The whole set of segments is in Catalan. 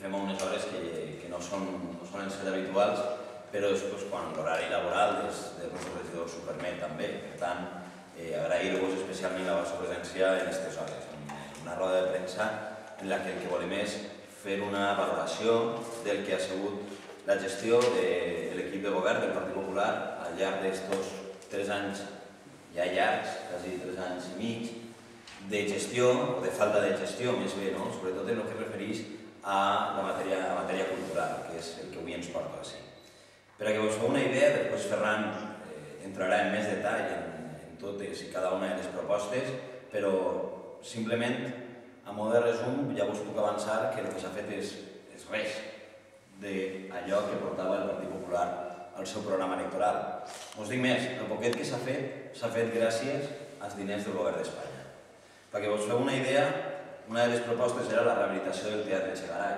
fem a unes hores que no solen ser habituals, però és quan l'horari laboral del nostre regidor s'ho permet també. Per tant, agrair-vos especialment la vostra presència en aquestes hores, en una roda de premsa en la que el que volem és fer una valoració del que ha sigut la gestió de l'equip de govern del Partit Popular al llarg d'estos 3 anys ja llargs, quasi 3 anys i mig, de gestió, o de falta de gestió més bé, sobretot en el que es refereix a la matèria cultural, que és el que avui ens porta així. Per a que us feu una idea, després Ferran entrarà en més detall en totes i cada una de les propostes, però simplement, a mode de resum, ja us puc avançar que el que s'ha fet és res d'allò que portava el Partit Popular al seu programa electoral. Us dic més, el poquet que s'ha fet gràcies als diners del govern d'Espanya. Perquè us feu una idea, una de les propostes era la rehabilitació del Teatre Echegaray.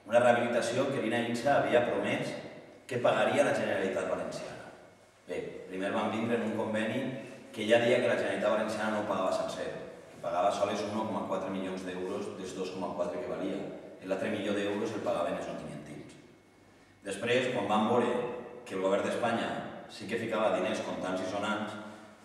Una rehabilitació que l'Ina Insa havia promès que pagaria la Generalitat Valenciana. Bé, primer van vindre en un conveni que ja deia que la Generalitat Valenciana no ho pagava sencer, que pagava sols 1,4 milions d'euros dels 2,4 que valia. L'altre milió d'euros el pagaven els ontinentins. Després, quan van veure que el govern d'Espanya sí que ficava diners comptants i sonants,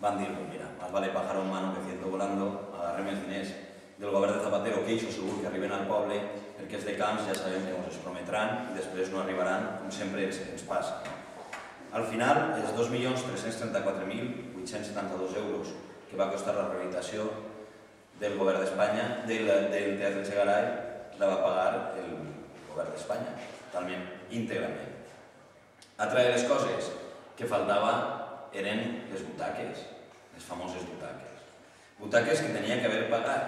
van dir, mira, más vale pájaro en mano que ciento volando, agarrem els diners del govern de Zapatero, que això segur que arriben al poble, perquè els de camps ja sabem que ens prometran i després no arribaran, com sempre ens passa. Al final, els 2.334.872 euros que va costar la rehabilitació del govern d'Espanya, del Teatre Echegaray, la va pagar el govern d'Espanya, totalment, íntegrament. Altra de les coses que faltava eren les butaques, les famoses butaques. Butaques que tenia que haver pagat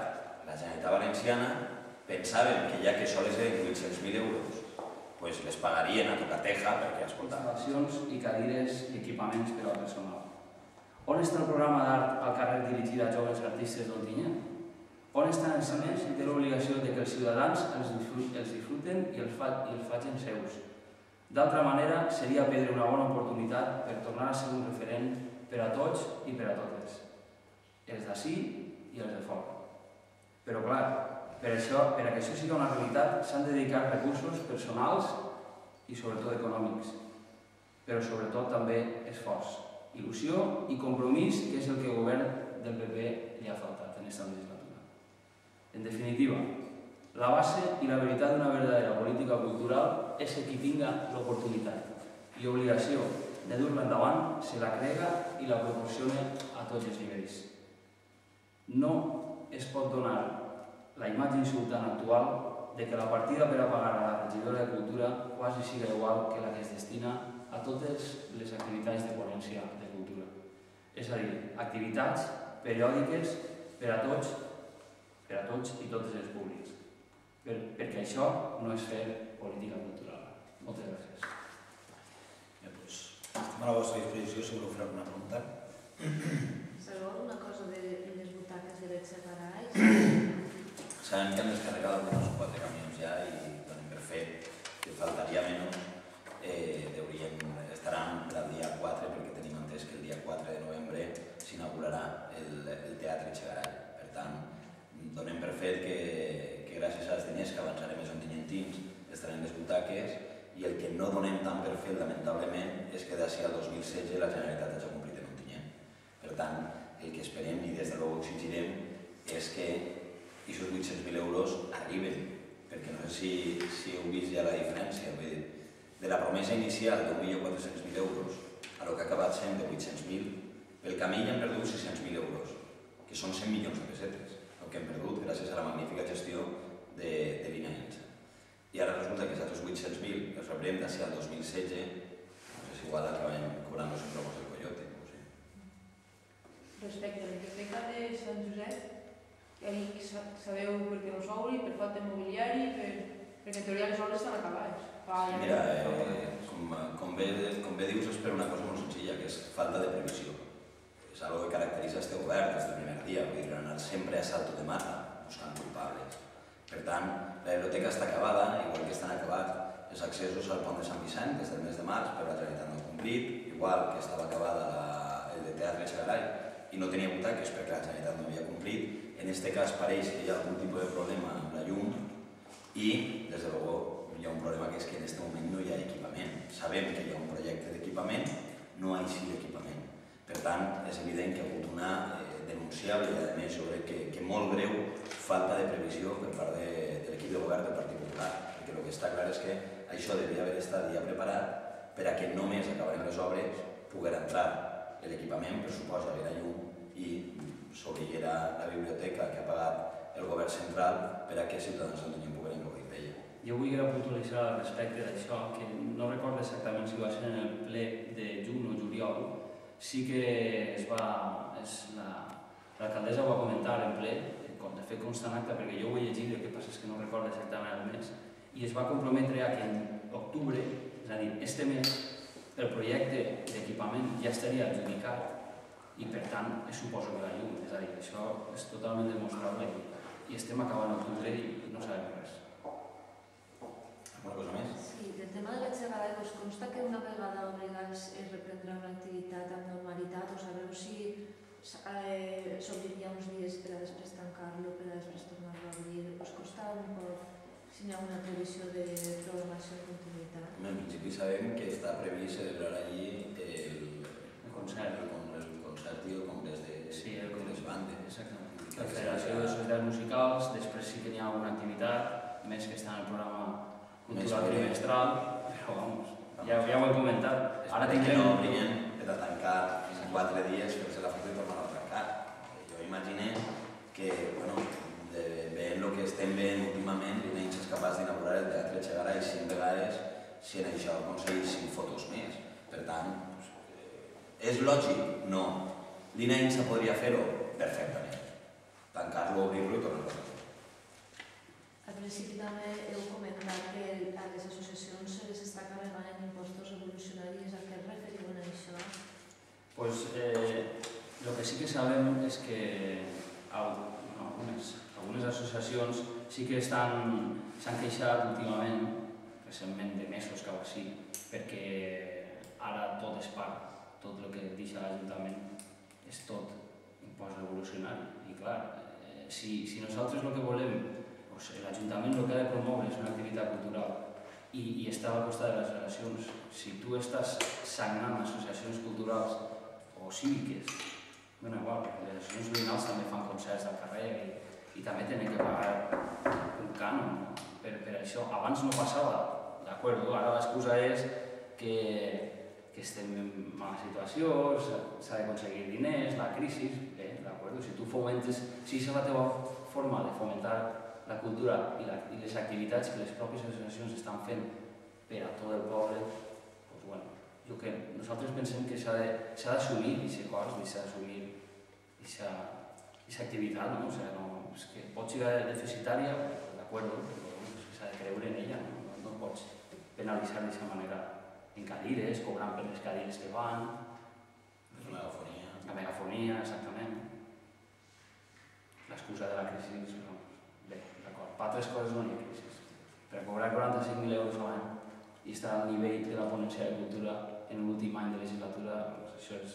la Generalitat Valenciana, pensaven que ja que sols eren 800.000 euros, doncs les pagarien a tocateja perquè, escolta... Instal·lacions i cadires i equipaments per al personal. On està el programa d'art al carrer dirigit a joves artistes d'Ontinyent? On estan els diners i té l'obligació de que els ciutadans els disfruten i els facin seus? D'altra manera, seria perdre una bona oportunitat per tornar a ser un referent per a tots i per a totes, els d'ací i els de fora. Però clar, per a que això sigui una realitat s'han de dedicar recursos personals i sobretot econòmics, però sobretot també esforç, il·lusió i compromís, que és el que el govern del PP li ha faltat en aquesta legislatura. En definitiva, la base i la veritat d'una verdadera política cultural és que qui tinga l'oportunitat i obligació de dur-la endavant se la crega i la proporcione a tots els nivells. No es pot donar la imatge insultant actual de que la partida per a pagar a la regidora de Cultura quasi siga igual que la que es destina a totes les activitats de Ponència de Cultura. És a dir, activitats periòdiques per a tots i totes els públics. Perquè això no és fer política cultural. Moltes gràcies. Bé, doncs, estem a la vostra disposició si voleu fer alguna pregunta. Sabeu una cosa de les butaques de l'Echegaray? Sabem que han descarregat alguns 4 camions ja i donem per fet que faltaria menys. Estaran el dia 4 perquè tenim entès que el dia 4 de novembre s'inaugurarà el Teatre Echegaray. Per tant, donem per fet que gràcies als diners que avançarem els ontinyentins estaran les butaques i el que no donem tant per fet, lamentablement, és que d'ací al 2016 la Generalitat hagi complit en Ontinyent. Per tant, el que esperem i des de l'ou exigirem és que aquests 800.000 euros arriben, perquè no sé si heu vist ja la diferència. De la promesa inicial d'1.400.000 euros a el que ha acabat sent de 800.000, pel camí ja hem perdut 600.000 euros, que són 100 milions de pessetes, el que hem perdut gràcies a la magnífica gestió de l'Ina Insa. I ara resulta que aquests 800.000 els rebrem d'ací al 2016, doncs és igual acabem cobrant-los en globus del coyote. Respecte a la biblioteca de Sant Josep, sabeu per què no s'obri, per falta mobiliari, perquè en teoria les obres estan acabades. Mira, com bé dius, és per una cosa molt senzilla, que és falta de previsió. És algo que caracteritza este govern des del primer dia, vull dir, anar sempre a salto de mata, buscant culpables. Per tant, la biblioteca està acabada, igual que estan acabats els accessos al pont de Sant Vicent des del mes de març, però la Generalitat no ha complit, igual que estava acabada el de Teatre Echegaray i no tenia butaques perquè la Generalitat no havia complit. En aquest cas pareix que hi ha algun tipus de problema amb la llum I, des de luego, hi ha un problema que és que en aquest moment no hi ha equipament. Sabem que hi ha un projecte d'equipament, no hi ha l'equipament. Per tant, és evident que ha hagut una denunciable i, a més, jo crec que molt greu falta de previsió per part de l'equip de govern del Partit Popular, perquè el que està clar és que això devia haver estat ja preparat per a que només acabant les obres poguera entrar l'equipament, pressuposa haver la llum i s'obriguera la biblioteca que ha pagat el govern central per a que ciutadans d'Antonyent pogueren gaudir d'ella. Jo vull puntualitzar respecte d'això, que no recordo exactament si va ser en el ple de juny o juliol, sí que l'alcaldessa ho va comentar en ple, de fet consta en acte, perquè jo ho he llegit, el que passa és que no recordo exactament el mes, i es va comprometre a que en octubre, és a dir, este mes, el projecte d'equipament ja estaria adjudicat i per tant suposo que la llum, és a dir, això és totalment demostrable i estem acabant octubre i no sabem res. Alguna cosa més? Sí, del tema de la xerrada, us consta que una vegada obligats es reprendrà una activitat amb normalitat, o sabeu si s'obriria uns dies per a després tancar-lo, per a després tornar-lo a obrir? Us consta un poc si hi ha una previsió de programació de continuïtat? En principi sabem que està previst celebrar allí El concert. el concert i el congrés de les bandes. Exactament. La Federació de Societats Musicals, després sí que n'hi ha una activitat, més que està en el programa cultural trimestral, però vamos, ja ho he comentat. Ara que no obrien per a tancar fins a 4 dies, fer-se la foto i tornar a tancar. Jo imagino que, veient el que estem veient últimament, l'INEINS és capaç d'inaugurar el Teatre Echegaray 5 vegades si en això aconseguís 5 fotos més. Per tant, és lògic? No. L'INEINS podria fer-ho? Perfectament. Tancar-lo, obrir-lo i tornar-lo a fer. Al principi també heu comentat que a les associacions se les està carregant en impostos revolucionaris. A què es referiu en això? Pues lo que sí que sabem és que algunes associacions sí que s'han queixat últimament, recentment de mesos cap així, perquè ara tot es paga, tot el que deixa l'Ajuntament és tot impost revolucionari. I clar, si nosaltres el que volem, l'Ajuntament el que ha de promoure és una activitat cultural i estar al costat de les relacions, si tu estàs sagnant associacions culturals o cíviques, bueno, igual, les associacions veïnals també fan concerts al carrer i també tenen que pagar un cànon per això. Abans no passava, d'acord? Ara l'excusa és que estem en mala situació, s'ha d'aconseguir diners, la crisi, d'acord? Si tu fomentes, si és la teva forma de fomentar la cultura i les activitats que les pròpies associacions estan fent per a tot el poble, doncs bueno, nosaltres pensem que s'ha d'assumir aquest cost i s'ha d'assumir aquesta activitat, no? És que pot ser deficitària, d'acord, s'ha de creure en ella, no pots penalitzar d'aquesta manera en cadires, cobrant per les cadires que van. La megafonia. La megafonia, exactament. L'excusa de la crisi, bé, d'acord, per altres coses no hi ha crisi. Per cobrar 45.000 euros a l'any i estar al nivell de la ponència de cultura en l'últim any de legislatura, això és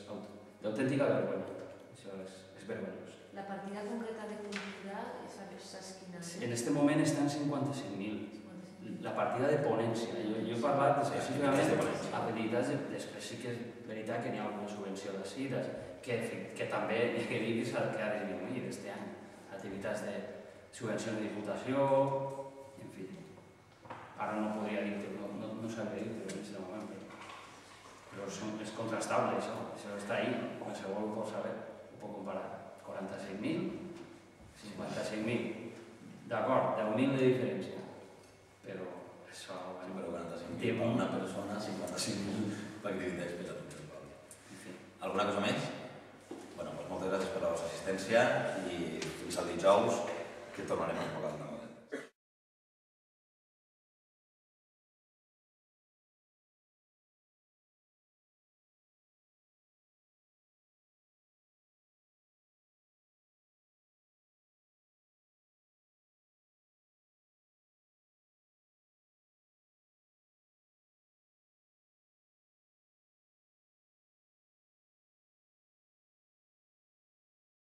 d'autèntica vergonya. Això és vergonyós. La partida concreta de cultura, saps quina és? En aquest moment està en 55.000. La partida de ponència. Jo he parlat específicament d'activitats, després sí que és veritat que n'hi ha alguna subvenció de cites, que també hi ha que dir que ha disminuït aquest any. Activitats de subvenció de diputació, en fi. Ara no podria dir-te, no sabria dir-te en aquest moment, però és contrastable això està ahí, qualsevol ho pot saber, ho pot comparar. 45.000, 55.000, d'acord, 10.000 de diferència, però això... Sí, però 45.000 per una persona, 55.000 per activitats per a tot el poble. Alguna cosa més? Bueno, doncs moltes gràcies per la vostra assistència i fins al dijous, que tornarem a parlar.